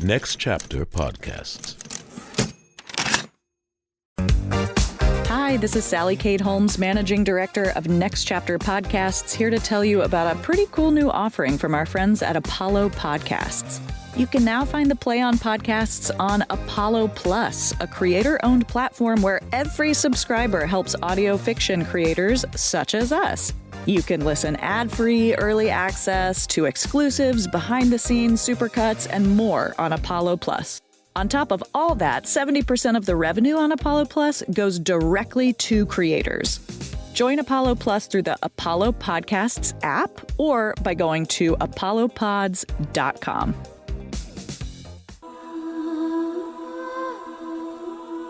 Next Chapter Podcasts. Hi, this is Sally Kate Holmes, Managing Director of Next Chapter Podcasts, here to tell you about a pretty cool new offering from our friends at Apollo Podcasts. You can now find the Play On podcasts on Apollo Plus, a creator-owned platform where every subscriber helps audio fiction creators such as us. You can listen ad-free, early access to exclusives, behind-the-scenes supercuts, and more on Apollo Plus. On top of all that, 70% of the revenue on Apollo Plus goes directly to creators. Join Apollo Plus through the Apollo Podcasts app or by going to apollopods.com.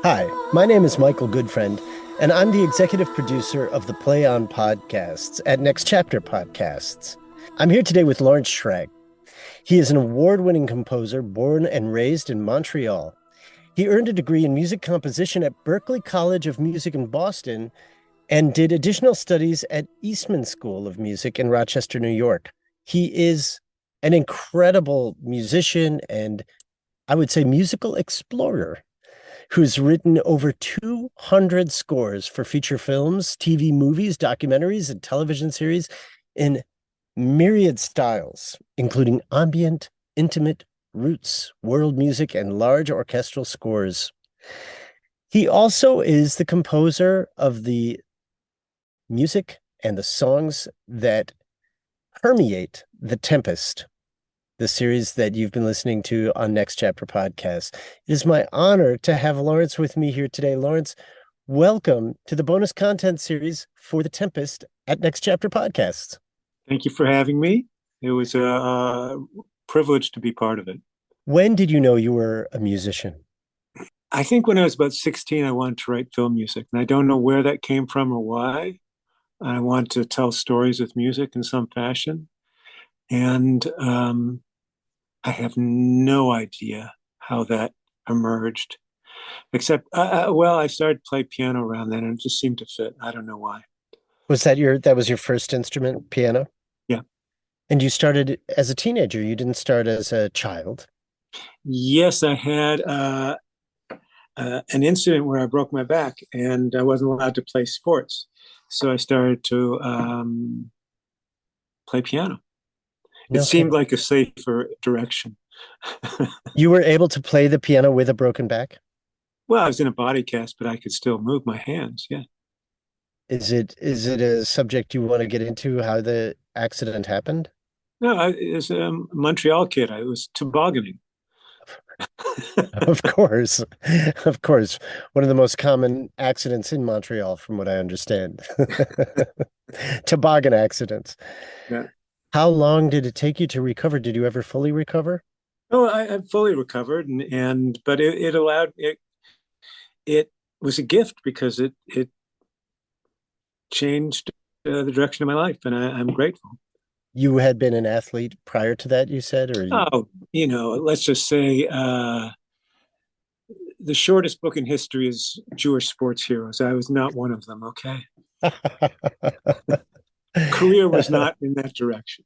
Hi, my name is Michael Goodfriend, and I'm the executive producer of the Play On podcasts at Next Chapter Podcasts. I'm here today with Lawrence Shragge. He is an award-winning composer born and raised in Montreal. He earned a degree in music composition at Berklee College of Music in Boston and did additional studies at Eastman School of Music in Rochester, New York. He is an incredible musician and, I would say, musical explorer who's written over 200 scores for feature films, TV movies, documentaries, and television series in myriad styles, including ambient, intimate, roots, world music, and large orchestral scores. He also is the composer of the music and the songs that permeate the Tempest, the series that you've been listening to on Next Chapter Podcast. It is my honor to have Lawrence with me here today. Lawrence, welcome to the bonus content series for the Tempest at Next Chapter Podcasts. Thank you for having me. It was a privilege to be part of it. When did you know you were a musician? I think when I was about 16, I wanted to write film music, and I don't know where that came from or why. I wanted to tell stories with music in some fashion. And I have no idea how that emerged, except, I started to play piano around then, and it just seemed to fit. I don't know why. That was your first instrument, piano? Yeah. And you started as a teenager. You didn't start as a child. Yes, I had an incident where I broke my back, and I wasn't allowed to play sports. So I started to play piano. It seemed like a safer direction. You were able to play the piano with a broken back? Well, I was in a body cast, but I could still move my hands. Yeah. Is it a subject you want to get into, how the accident happened? No, as a Montreal kid, I was tobogganing. Of course. Of course. One of the most common accidents in Montreal, from what I understand. Toboggan accidents. Yeah. How long did it take you to recover? Did you ever fully recover? Oh, I fully recovered, but it allowed it was a gift because it changed the direction of my life, and I'm grateful. You had been an athlete prior to that, you said, or let's just say the shortest book in history is Jewish sports heroes. I was not one of them. Okay. Career was not in that direction.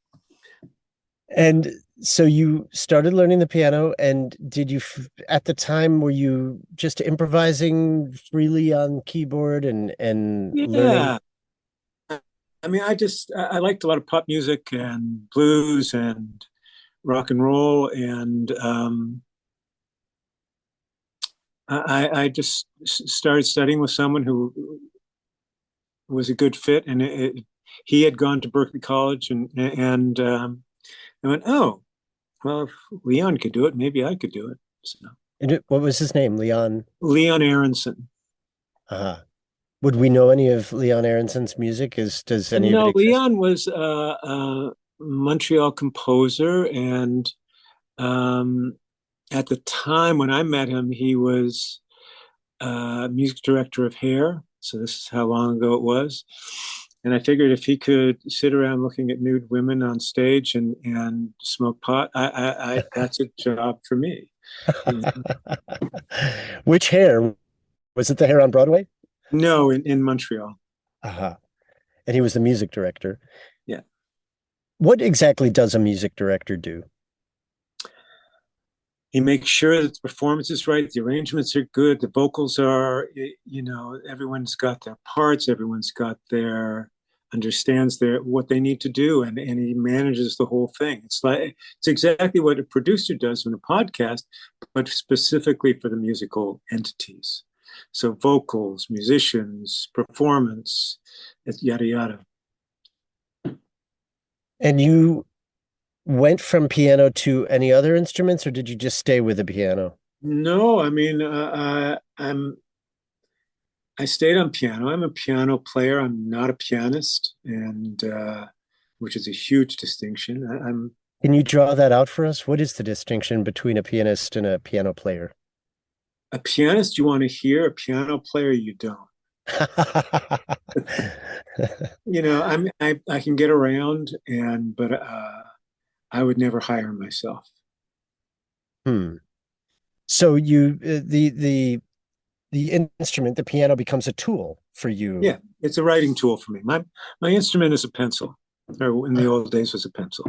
And so you started learning the piano, and did you, at the time, were you just improvising freely on keyboard and learning? I mean, I liked a lot of pop music and blues and rock and roll, and I just started studying with someone who was a good fit, and he had gone to Berklee College, and I went, oh, well, if Leon could do it, maybe I could do it. So, And what was his name? Leon Aronson. Would we know any of Leon Aronson's music? Does any of it exist? Leon was a Montreal composer, and at the time when I met him, he was music director of Hair. So this is how long ago it was. And I figured if he could sit around looking at nude women on stage and smoke pot, I that's a job for me. Which Hair? Was it the Hair on Broadway? No, in Montreal. And he was the music director. Yeah. What exactly does a music director do? he makes sure that the performance is right, the arrangements are good, the vocals are, everyone's got their parts, everyone's got their understands what they need to do, and he manages the whole thing. It's exactly what a producer does in a podcast, but specifically for the musical entities. So vocals, musicians, performance, yada yada. And you went from piano to any other instruments, or did you just stay with the piano? No, I mean, I stayed on piano. I'm a piano player. I'm not a pianist, and which is a huge distinction. Can you draw that out for us? What is the distinction between a pianist and a piano player? A pianist you want to hear, a piano player you don't. I can get around, but I would never hire myself. So the instrument, the piano, becomes a tool for you. Yeah, it's a writing tool for me. My instrument is a pencil, or in the old days was a pencil.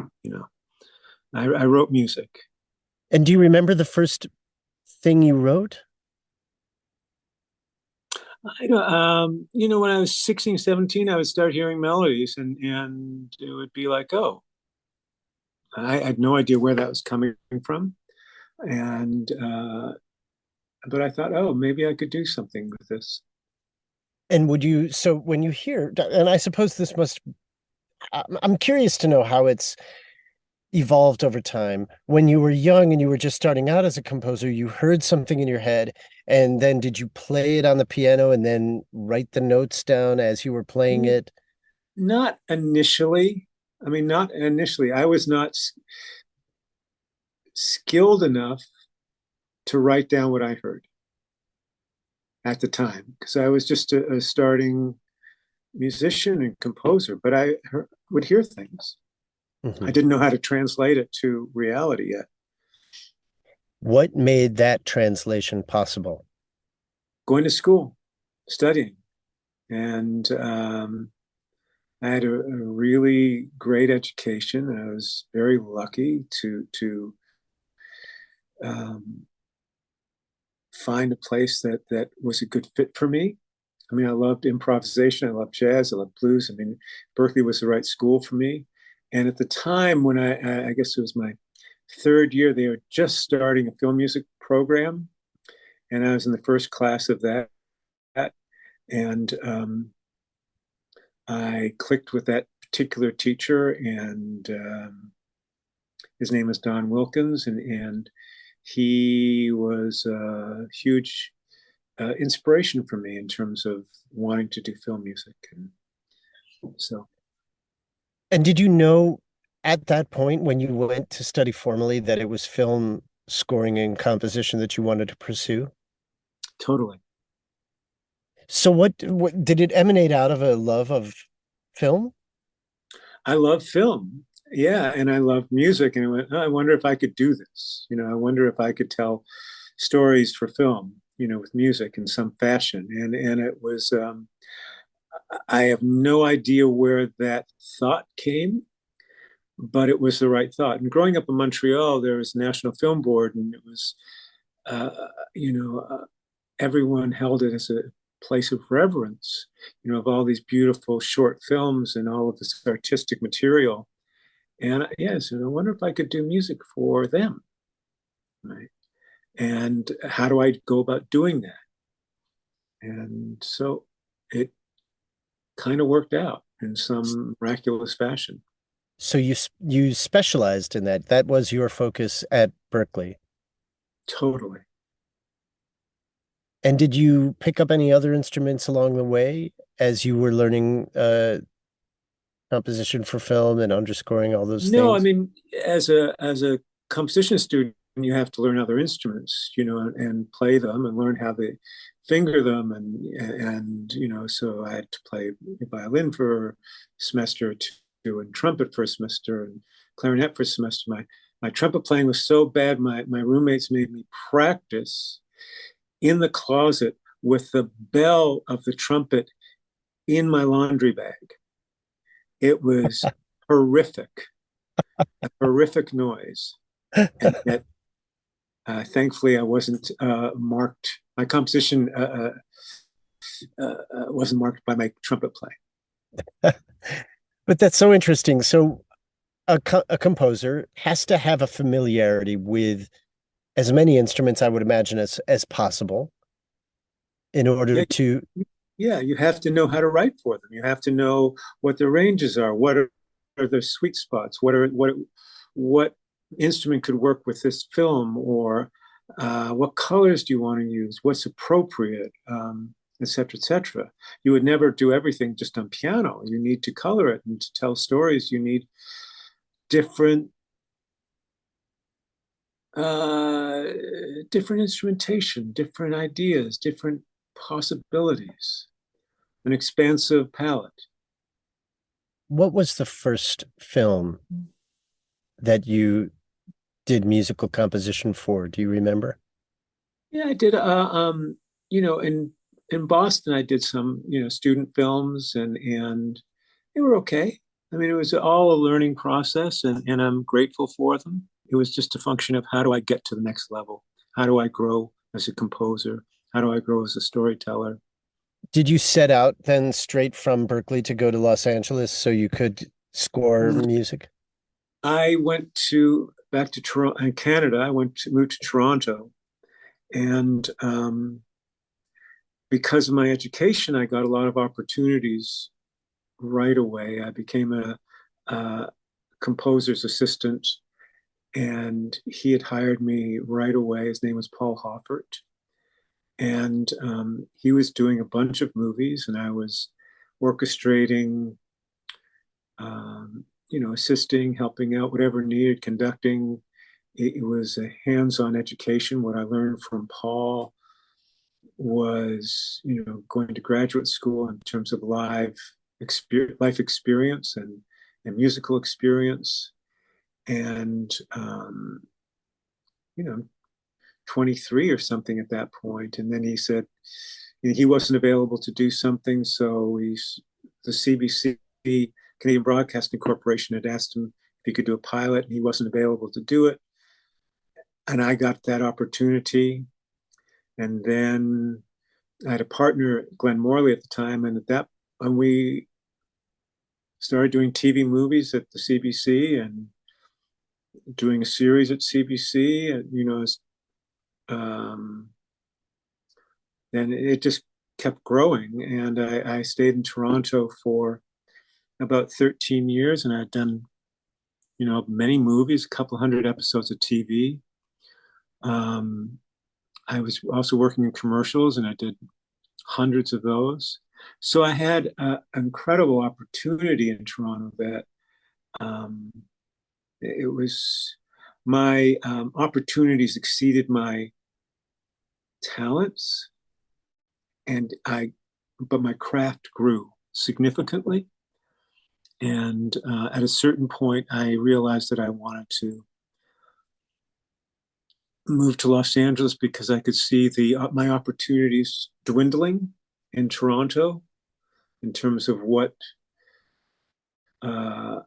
I wrote music. And do you remember the first thing you wrote? I don't, when I was 16, 17, I would start hearing melodies and it would be like, oh, I had no idea where that was coming from. And, but I thought, oh, maybe I could do something with this. And so when you hear, and I suppose I'm curious to know how it's evolved over time. When you were young and you were just starting out as a composer, you heard something in your head, and then did you play it on the piano and then write the notes down as you were playing it? Not initially. I mean, not initially. I was not skilled enough to write down what I heard at the time, because I was just a starting musician and composer, but I would hear things. I didn't know how to translate it to reality yet. What made that translation possible? Going to school, studying. And I had a really great education. I was very lucky to find a place that was a good fit for me. I mean, I loved improvisation. I loved jazz. I loved blues. I mean, Berkeley was the right school for me. And at the time when I guess it was my third year, they were just starting a film music program. And I was in the first class of that. And I clicked with that particular teacher, and his name was Don Wilkins, and he was a huge inspiration for me in terms of wanting to do film music. And so. And did you know at that point when you went to study formally that it was film scoring and composition that you wanted to pursue? Totally. So what did it emanate out of a love of film? I love film. Yeah. And I love music. And I went, oh, I wonder if I could do this. I wonder if I could tell stories for film, with music in some fashion. And it was, I have no idea where that thought came, but it was the right thought. And growing up in Montreal, there was a National Film Board, and it was, everyone held it as a place of reverence, of all these beautiful short films and all of this artistic material. And yes, I wonder if I could do music for them, right? And how do I go about doing that? And so it kind of worked out in some miraculous fashion. So you specialized in that. That was your focus at Berkeley. Totally. And did you pick up any other instruments along the way as you were learning composition for film and underscoring all those things? No, I mean, as a composition student, you have to learn other instruments, and play them and learn how they finger them, and so I had to play violin for a semester or two, and trumpet for a semester, and clarinet for a semester. My trumpet playing was so bad, my roommates made me practice in the closet with the bell of the trumpet in my laundry bag. It was horrific, a horrific noise. And yet Thankfully, I wasn't marked. My composition wasn't marked by my trumpet play. But that's so interesting. So a composer has to have a familiarity with as many instruments, I would imagine, as possible in order Yeah, to. yeah. You have to know how to write for them. You have to know what the ranges are. Are the sweet spots? What instrument could work with this film, or what colors do you want to use? What's appropriate? Et cetera, et cetera. You would never do everything just on piano. You need to color it, and to tell stories, you need different uh, different instrumentation, different ideas, different possibilities, an expansive palette. What was the first film that you did musical composition for? Do you remember? Yeah, I did. You know, in Boston, I did some, student films, and they were okay. I mean, it was all a learning process, and I'm grateful for them. It was just a function of how do I get to the next level? How do I grow as a composer? How do I grow as a storyteller? Did you set out then straight from Berkeley to go to Los Angeles so you could score music? I went to back to Toronto in Canada. Moved to Toronto, and because of my education, I got a lot of opportunities right away. I became a composer's assistant, and he had hired me right away. His name was Paul Hoffert, and he was doing a bunch of movies, and I was orchestrating, assisting, helping out, whatever needed, conducting. It was a hands-on education. What I learned from Paul was, going to graduate school in terms of life experience and musical experience. And, 23 or something at that point. And then he said he wasn't available to do something. So the CBC, Canadian Broadcasting Corporation, had asked him if he could do a pilot, and he wasn't available to do it. And I got that opportunity. And then I had a partner, Glenn Morley, at the time, and when we started doing TV movies at the CBC and doing a series at CBC, and um, then it just kept growing. And I stayed in Toronto for about 13 years, and I'd done, many movies, a couple hundred episodes of TV. I was also working in commercials, and I did hundreds of those. So I had an incredible opportunity in Toronto that um, it was my opportunities exceeded my talents, but my craft grew significantly. And at a certain point, I realized that I wanted to move to Los Angeles because I could see my opportunities dwindling in Toronto in terms of what uh,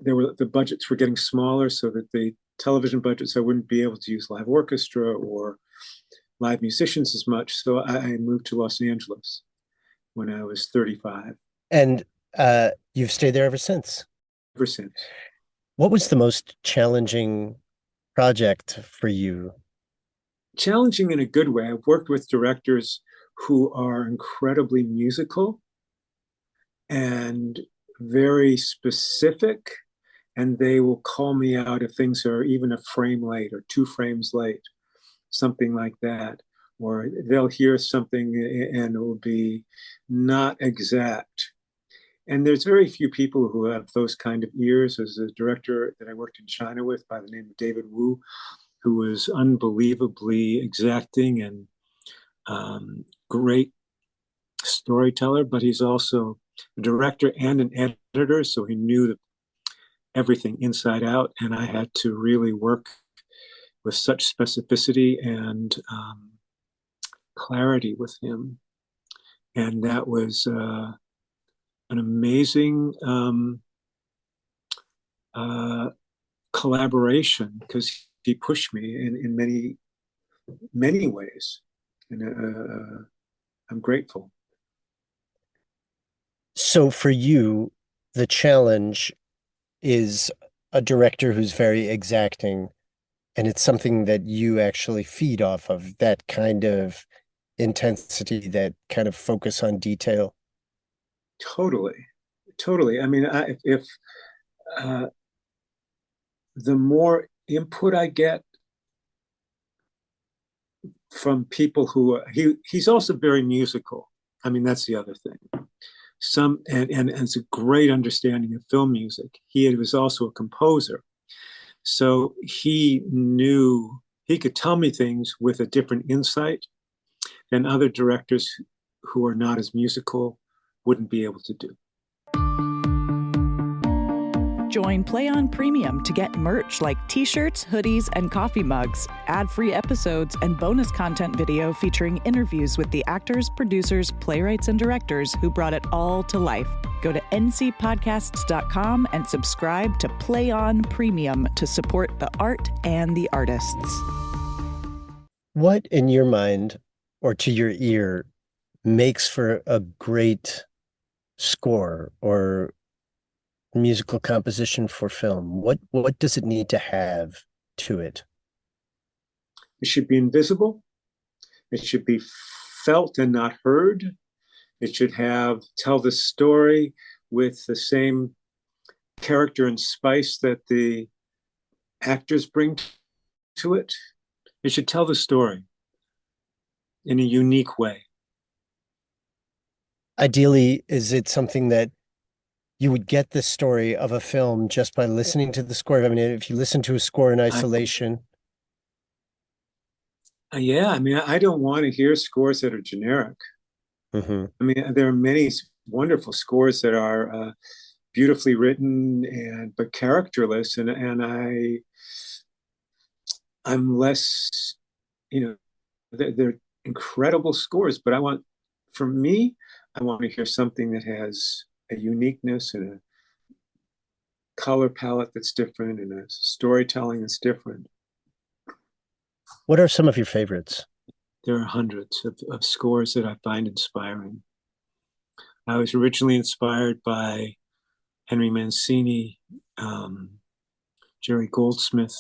the budgets were getting smaller, so that the television budgets, I wouldn't be able to use live orchestra or live musicians as much. So I moved to Los Angeles when I was 35. And you've stayed there ever since. Ever since. What was the most challenging project for you? Challenging in a good way. I've worked with directors who are incredibly musical and very specific, and they will call me out if things are even a frame late or 2 frames late, something like that. Or they'll hear something and it will be not exact. And there's very few people who have those kind of ears. There's a director that I worked in China with by the name of David Wu, who was unbelievably exacting and great storyteller, but he's also a director and an editor, so he knew everything inside out. And I had to really work with such specificity and clarity with him. And that was an amazing collaboration, because he pushed me in many many ways. And I'm grateful. So for you, the challenge is a director who's very exacting, and it's something that you actually feed off of, that kind of intensity, that kind of focus on detail. Totally. Totally. I mean, if uh, the more input I get from people who he's also very musical. I mean, that's the other thing. And it's a great understanding of film music. He was also a composer, so he knew he could tell me things with a different insight than other directors who are not as musical wouldn't be able to do. Join Play On Premium to get merch like t-shirts, hoodies, and coffee mugs, ad-free episodes, and bonus content video featuring interviews with the actors, producers, playwrights, and directors who brought it all to life. Go to ncpodcasts.com and subscribe to Play On Premium to support the art and the artists. What, in your mind or to your ear, makes for a great score or musical composition for film? What does it need to have to it? It should be invisible. It should be felt and not heard. It should tell the story with the same character and spice that the actors bring to it. It should tell the story in a unique way. Ideally, is it something that you would get the story of a film just by listening to the score? I mean, if you listen to a score in isolation. Yeah, I mean, I don't want to hear scores that are generic. Mm-hmm. I mean, there are many wonderful scores that are beautifully written but characterless, and I'm less, they're incredible scores, but for me, I want to hear something that has a uniqueness and a color palette that's different and a storytelling that's different. What are some of your favorites? There are hundreds of scores that I find inspiring. I was originally inspired by Henry Mancini, Jerry Goldsmith.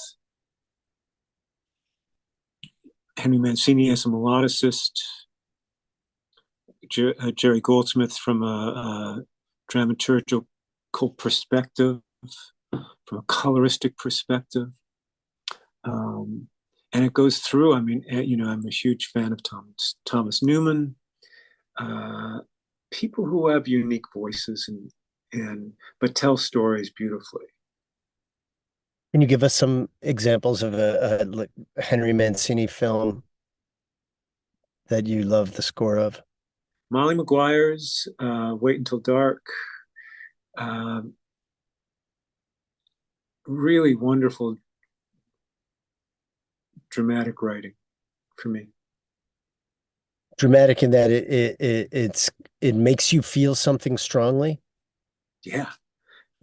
Henry Mancini as a melodicist, Jerry Goldsmith from a dramaturgical perspective, from a coloristic perspective. And it goes through. I mean, I'm a huge fan of Thomas Newman, people who have unique voices but tell stories beautifully. Can you give us some examples of a Henry Mancini film that you love the score of? Molly Maguire's Wait Until Dark. Really wonderful dramatic writing for me. Dramatic in that it makes you feel something strongly. Yeah.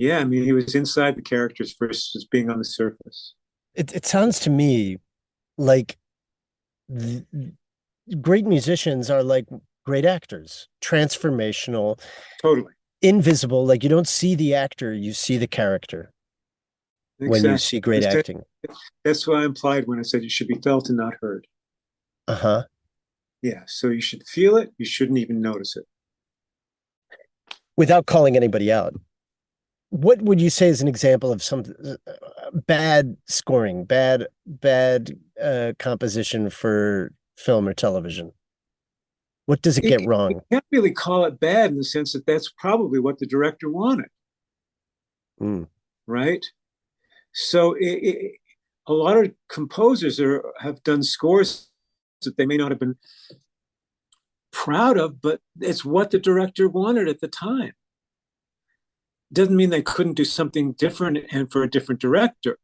I mean, he was inside the characters versus being on the surface. It sounds to me like great musicians are like great actors, transformational, Totally invisible. Like you don't see the actor, you see the character. Exactly. When you see great acting. That's what I implied when I said it should be felt and not heard. Uh-huh. Yeah, so you should feel it. You shouldn't even notice it. Without calling anybody out, what would you say is an example of some bad scoring, bad composition for film or television? What does it get wrong? You can't really call it bad in the sense that that's probably what the director wanted. Right? So a lot of composers have done scores that they may not have been proud of, but it's what the director wanted at the time. Doesn't mean they couldn't do something different and for a different director.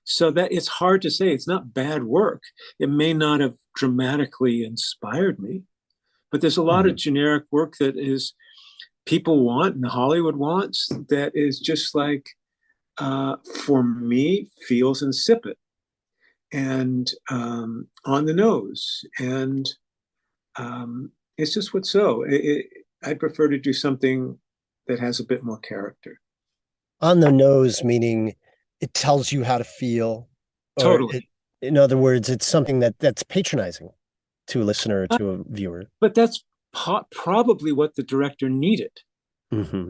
So that it's hard to say. It's not bad work. It may not have dramatically inspired me, but there's a lot of generic work that is people want and Hollywood wants that is just like, for me, feels insipid. and on the nose. And it's just what's so. I'd prefer to do something that has a bit more character. On the nose, meaning it tells you how to feel, or Totally. in other words, it's something that's patronizing to a listener or Uh, to a viewer. but that's probably what the director needed. Mm-hmm.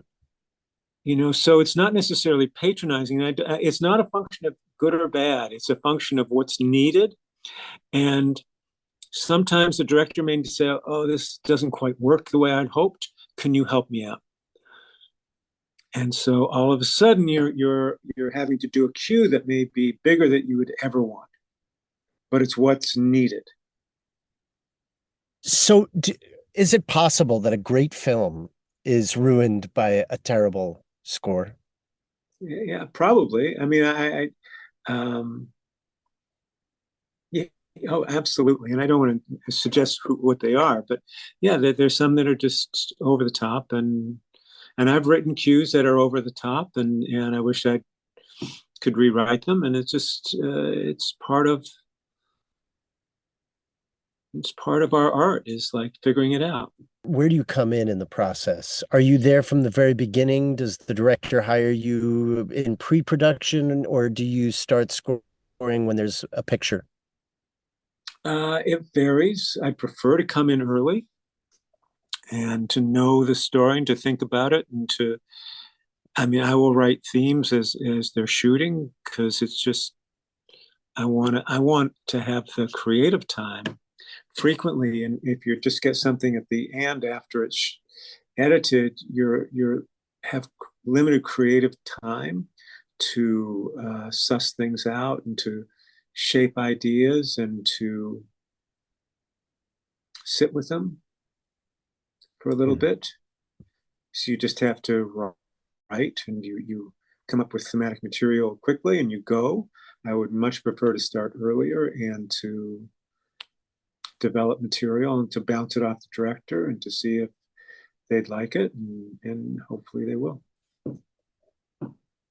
So it's not necessarily patronizing. It's not a function of good or bad. It's a function of what's needed. And sometimes the director may say, "Oh, this doesn't quite work the way I'd hoped. Can you help me out?" And so all of a sudden, you're having to do a cue that may be bigger than you would ever want, but it's what's needed. So, is it possible that a great film is ruined by a terrible score? Yeah, probably. I mean, yeah, oh, absolutely. And I don't want to suggest what they are, but yeah, there's some that are just over the top, and I've written cues that are over the top, and I wish I could rewrite them. And it's part of our art is like figuring it out. Where do you come in the process? Are you there from the very beginning? Does the director hire you in pre-production, or do you start scoring when there's a picture? It varies. I prefer to come in early and to know the story and to think about it and to. I mean, I will write themes as they're shooting because it's just I want to have the creative time frequently. And if you just get something at the end after it's edited, you're have limited creative time to suss things out and to shape ideas and to sit with them for a little Mm. bit. So you just have to write, and you come up with thematic material quickly and you go. I would much prefer to start earlier and to develop material and to bounce it off the director and to see if they'd like it, and hopefully they will.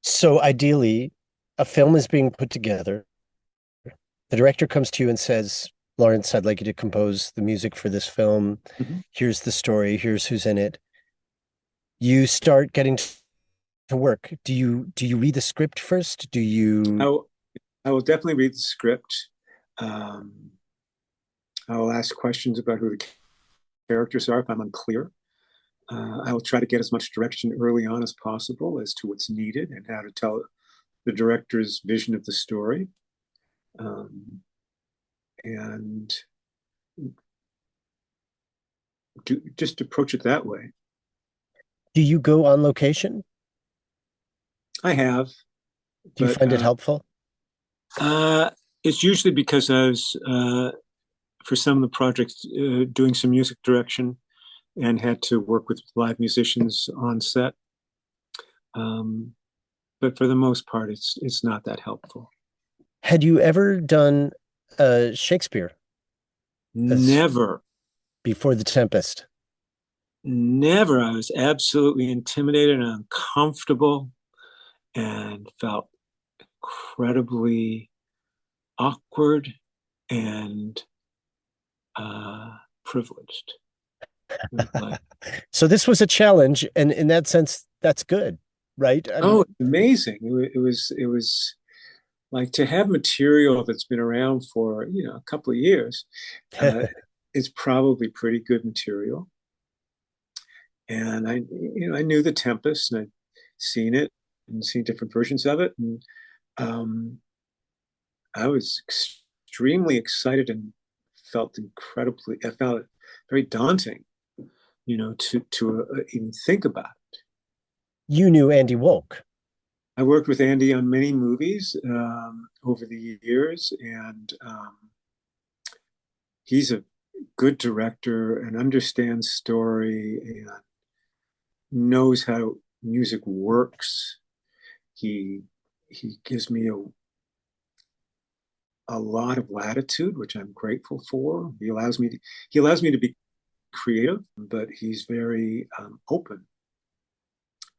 So ideally, a film is being put together. The director comes to you and says, Lawrence, I'd like you to compose the music for this film. Mm-hmm. Here's the story. Here's who's in it. You start getting to work. Do you read the script first? Do I you will, I will definitely read the script. Um, I will ask questions about who the characters are if I'm unclear. I will try to get as much direction early on as possible as to what's needed and how to tell the director's vision of the story. And just approach it that way. do you go on location? I have, Do you but find it helpful? uh, it's usually because I was, for some of the projects, doing some music direction and had to work with live musicians on set. Um, but for the most part, it's not that helpful. Had you ever done Shakespeare as Never, before the Tempest? never. I was absolutely intimidated and uncomfortable and felt incredibly awkward and privileged. Like, So this was a challenge, and in that sense, that's good, right? I mean, oh, amazing! It was like to have material that's been around for a couple of years. Uh, it's probably pretty good material, and I knew the Tempest, and I'd seen it and seen different versions of it, and um, I was extremely excited and I felt it very daunting, to even think about. you knew Andy Wolk. I worked with Andy on many movies over the years, and he's a good director and understands story and knows how music works. He he gives me a lot of latitude, which I'm grateful for. He allows me to be creative, but he's very open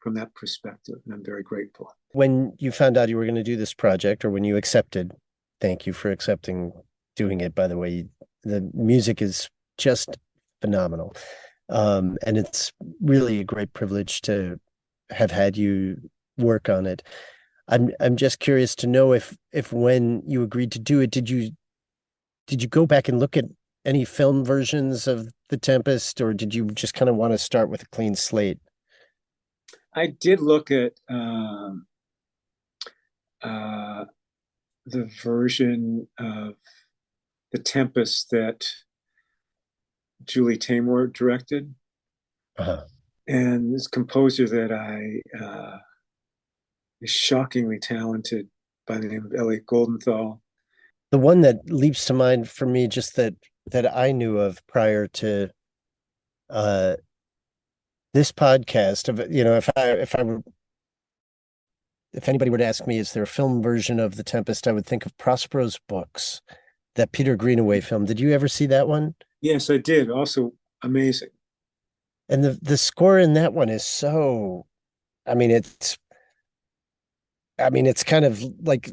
from that perspective, and I'm very grateful. When you found out you were going to do this project, or when you accepted, Thank you for accepting doing it, by the way. The music is just phenomenal. And it's really a great privilege to have had you work on it. I'm just curious to know if when you agreed to do it, did you go back and look at any film versions of The Tempest, or did you just kind of want to start with a clean slate? I did look at the version of The Tempest that Julie Taymor directed. Uh-huh. And this composer that is shockingly talented by the name of Elliot Goldenthal. The one that leaps to mind for me, just that I knew of prior to uh this podcast, of if anybody were to ask me, is there a film version of The Tempest, I would think of Prospero's Books, that Peter Greenaway film. Did you ever see that one? Yes, I did. Also amazing. And the score in that one is so, I mean, it's kind of like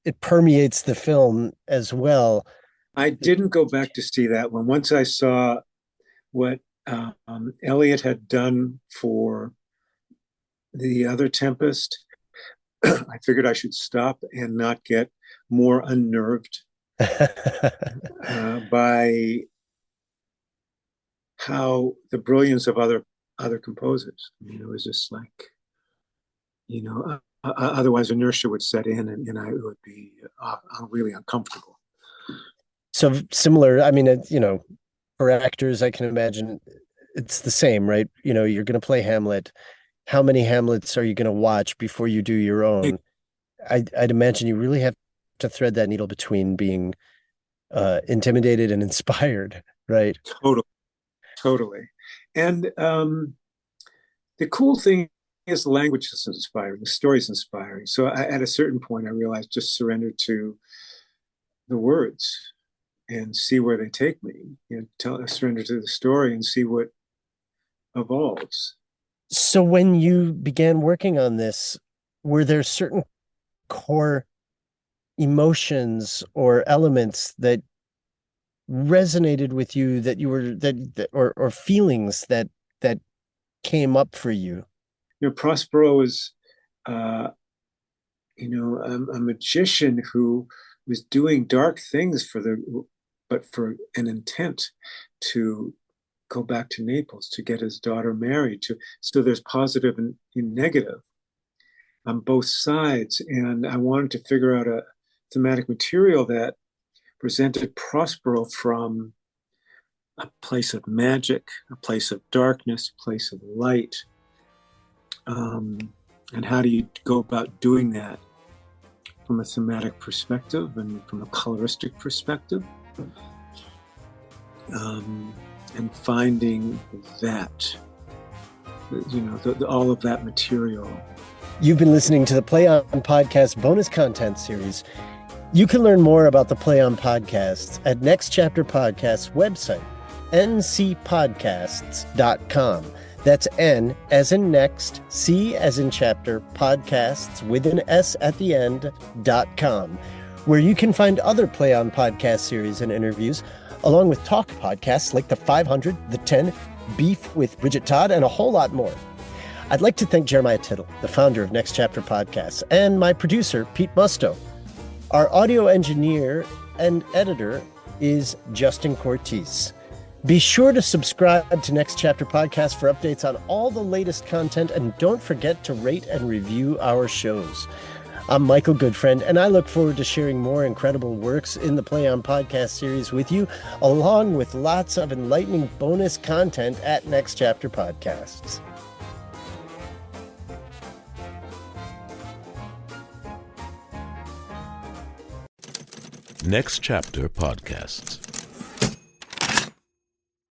it permeates the film as well. I didn't go back to see that one. Once I saw what Elliot had done for the other Tempest, I figured I should stop and not get more unnerved by how the brilliance of other composers. I mean, it was just like, otherwise inertia would set in, and I would be really uncomfortable. So similar, I mean, for actors, I can imagine it's the same, right? You're going to play Hamlet. How many Hamlets are you going to watch before you do your own? I'd imagine you really have to thread that needle between being intimidated and inspired, right? Totally. And the cool thing is the language is inspiring, the story's inspiring. So at a certain point, I realized just surrender to the words and see where they take me. Surrender to the story and see what evolves. So when you began working on this, were there certain core emotions or elements that resonated with you, that you were or feelings that came up for you? Prospero is a magician who was doing dark things but for an intent to go back to Naples to get his daughter married. So there's positive and negative on both sides, and I wanted to figure out a thematic material that presented Prospero from a place of magic, a place of darkness, a place of light. And how do you go about doing that from a thematic perspective and from a coloristic perspective? And finding that, all of that material. You've been listening to the Play On Podcast bonus content series. You can learn more about the Play On Podcasts at Next Chapter Podcasts website, ncpodcasts.com. That's N as in next, C as in chapter, podcasts with an S at the end.com, where you can find other Play On podcast series and interviews, along with talk podcasts like The 500, The 10, Beef with Bridget Todd, and a whole lot more. I'd like to thank Jeremiah Tittle, the founder of Next Chapter Podcasts, and my producer, Pete Musto. Our audio engineer and editor is Justin Cortese. Be sure to subscribe to Next Chapter Podcast for updates on all the latest content, and don't forget to rate and review our shows. I'm Michael Goodfriend, and I look forward to sharing more incredible works in the Play On Podcast series with you, along with lots of enlightening bonus content at Next Chapter Podcasts. Next Chapter Podcasts.